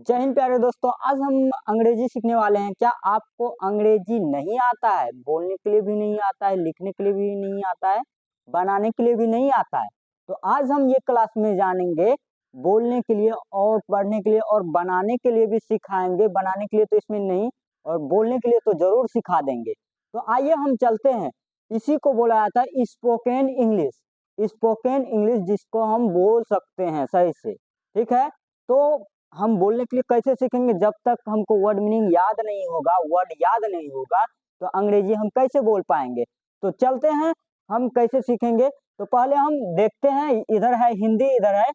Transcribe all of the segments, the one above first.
जय हिंद प्यारे दोस्तों। आज हम अंग्रेजी सीखने वाले हैं। क्या आपको अंग्रेजी नहीं आता है? बोलने के लिए भी नहीं आता है, लिखने के लिए भी नहीं आता है, बनाने के लिए भी नहीं आता है। तो आज हम ये क्लास में जानेंगे बोलने के लिए और पढ़ने के लिए और बनाने के लिए भी सिखाएंगे। बनाने के लिए तो इसमें नहीं, और बोलने के लिए तो जरूर सिखा देंगे। तो आइए हम चलते हैं। इसी को बोला जाता है स्पोकन इंग्लिश। स्पोकन इंग्लिश जिसको हम बोल सकते हैं सही से, ठीक है। तो हम बोलने के लिए कैसे सीखेंगे? जब तक हमको वर्ड मीनिंग याद नहीं होगा, वर्ड याद नहीं होगा, तो अंग्रेजी हम कैसे बोल पाएंगे? तो चलते हैं, हम कैसे सीखेंगे। तो पहले हम देखते हैं, इधर है हिंदी, इधर है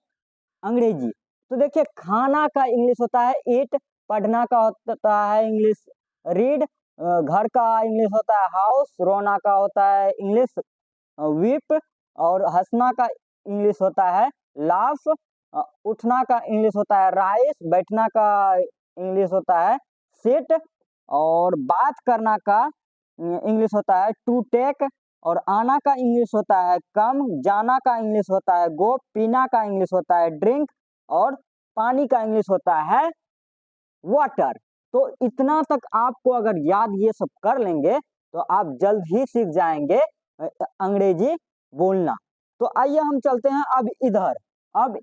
अंग्रेजी। तो देखिए, खाना का इंग्लिश होता है ईट, पढ़ना का होता है इंग्लिश रीड, घर का इंग्लिश होता है हाउस, रोना का होता है इंग्लिश वीप, और हंसना का इंग्लिश होता है लाफ, उठना का इंग्लिश होता है राइस, बैठना का इंग्लिश होता है सिट, और बात करना का इंग्लिश होता है टू टेक, और आना का इंग्लिश होता है कम, जाना का इंग्लिश होता है गो, पीना का इंग्लिश होता है ड्रिंक, और पानी का इंग्लिश होता है वाटर। तो इतना तक आपको अगर याद ये सब कर लेंगे तो आप जल्द ही सीख जाएंगे अंग्रेजी बोलना। तो आइए हम चलते हैं अब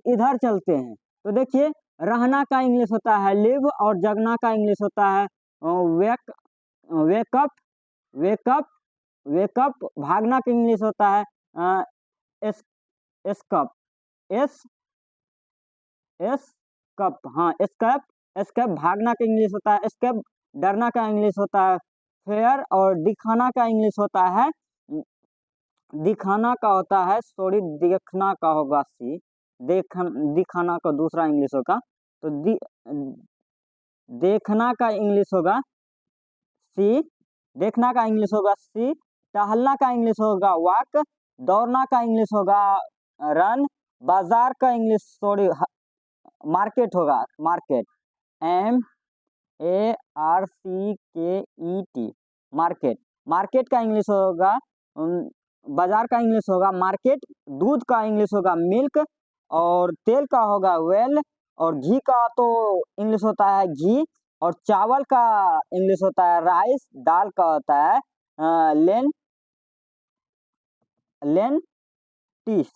इधर चलते हैं। तो देखिए, रहना का इंग्लिश होता है लिव, और जगना का इंग्लिश होता है वेक वेकअप वेकअप वेकअप, भागना का इंग्लिश होता है एस एस्कप एस एस कप, हाँ एस्केप एस्केप। भागना का इंग्लिश होता है एस्केप, डरना का इंग्लिश होता है फेयर, और दिखाना का इंग्लिश होता है दिखाना का होता है सॉरी देखना का होगा सी, दिखाना का दूसरा इंग्लिश होगा। तो देखना का इंग्लिश होगा सी, देखना का इंग्लिश होगा सी, टहलना का इंग्लिश होगा वॉक, दौड़ना का इंग्लिश होगा रन, बाजार का इंग्लिश सॉरी मार्केट होगा मार्केट, MARCKET मार्केट। मार्केट का इंग्लिश होगा बाजार का इंग्लिश होगा मार्केट, दूध का इंग्लिश होगा मिल्क, और तेल का होगा वेल, और घी का तो इंग्लिश होता है घी, और चावल का इंग्लिश होता है राइस, दाल का होता है लेन लेंटिस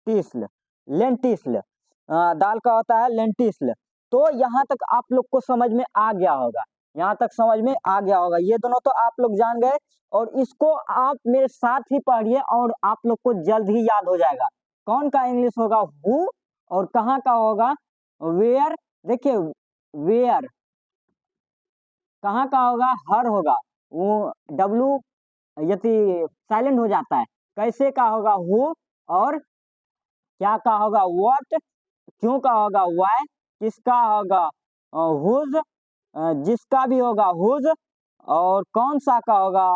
टिस्ल लेंटिस्ल, दाल का होता है लेंटिस्ल। तो यहाँ तक आप लोग को समझ में आ गया होगा, यहाँ तक समझ में आ गया होगा। ये दोनों तो आप लोग जान गए, और इसको आप मेरे साथ ही पढ़िए और आप लोग को जल्द ही याद हो जाएगा। कौन का इंग्लिश होगा हु, और कहाँ का होगा वेयर। देखिए, वेयर कहाँ का होगा हर होगा, वो डब्लू यदि साइलेंट हो जाता है। कैसे का होगा हु, और क्या का होगा व्हाट, क्यों का होगा वाई, किसका होगा हुज, जिसका भी होगा हुज, और कौन सा का होगा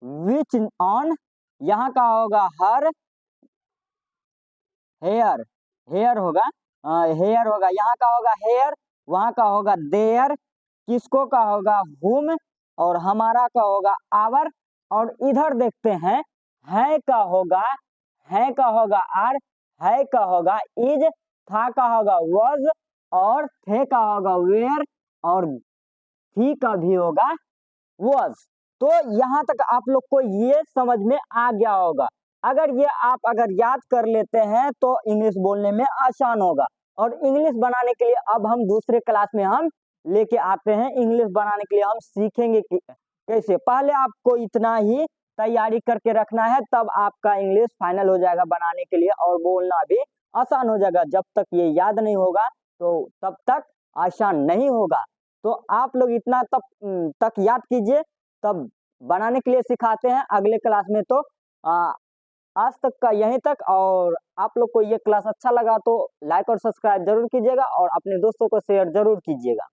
विच ऑन, यहाँ का होगा हर, हेयर हेयर होगा हेयर होगा, यहाँ का होगा हेयर, वहाँ का होगा देयर, किसको का होगा हुम, और हमारा का होगा आवर। और इधर देखते हैं, है का होगा आर, है का होगा इज, था का होगा वॉज, और थे का होगा वेयर, और थी का भी होगा वॉज। तो यहाँ तक आप लोग को ये समझ में आ गया होगा। अगर ये आप अगर याद कर लेते हैं तो इंग्लिश बोलने में आसान होगा। और इंग्लिश बनाने के लिए अब हम दूसरे क्लास में हम लेके आते हैं। इंग्लिश बनाने के लिए हम सीखेंगे कि कैसे। पहले आपको इतना ही तैयारी करके रखना है, तब आपका इंग्लिश फाइनल हो जाएगा बनाने के लिए, और बोलना भी आसान हो जाएगा। जब तक ये याद नहीं होगा तो तब तक आसान नहीं होगा। तो आप लोग इतना तक याद कीजिए, तब बनाने के लिए सिखाते हैं अगले क्लास में। तो आज तक का यहीं तक, और आप लोग को ये क्लास अच्छा लगा तो लाइक और सब्सक्राइब जरूर कीजिएगा, और अपने दोस्तों को शेयर जरूर कीजिएगा।